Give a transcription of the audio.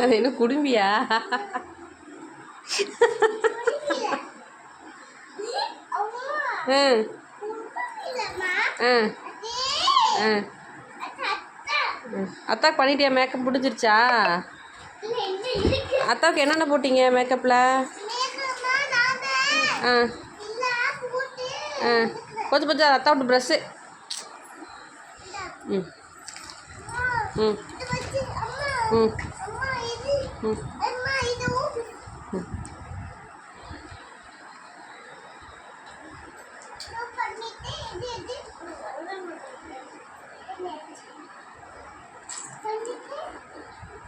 அது என்ன குடும்பியா? அத்தாக்கு பண்ணிட்டியா? மேக்கப் முடிஞ்சிருச்சா? அத்தாவுக்கு என்னென்ன போட்டீங்க மேக்கப்பில்? கொஞ்சம் கொஞ்சம் அத்தாவோட ப்ரெஷ்ஷு. ம் ம் ம் ம்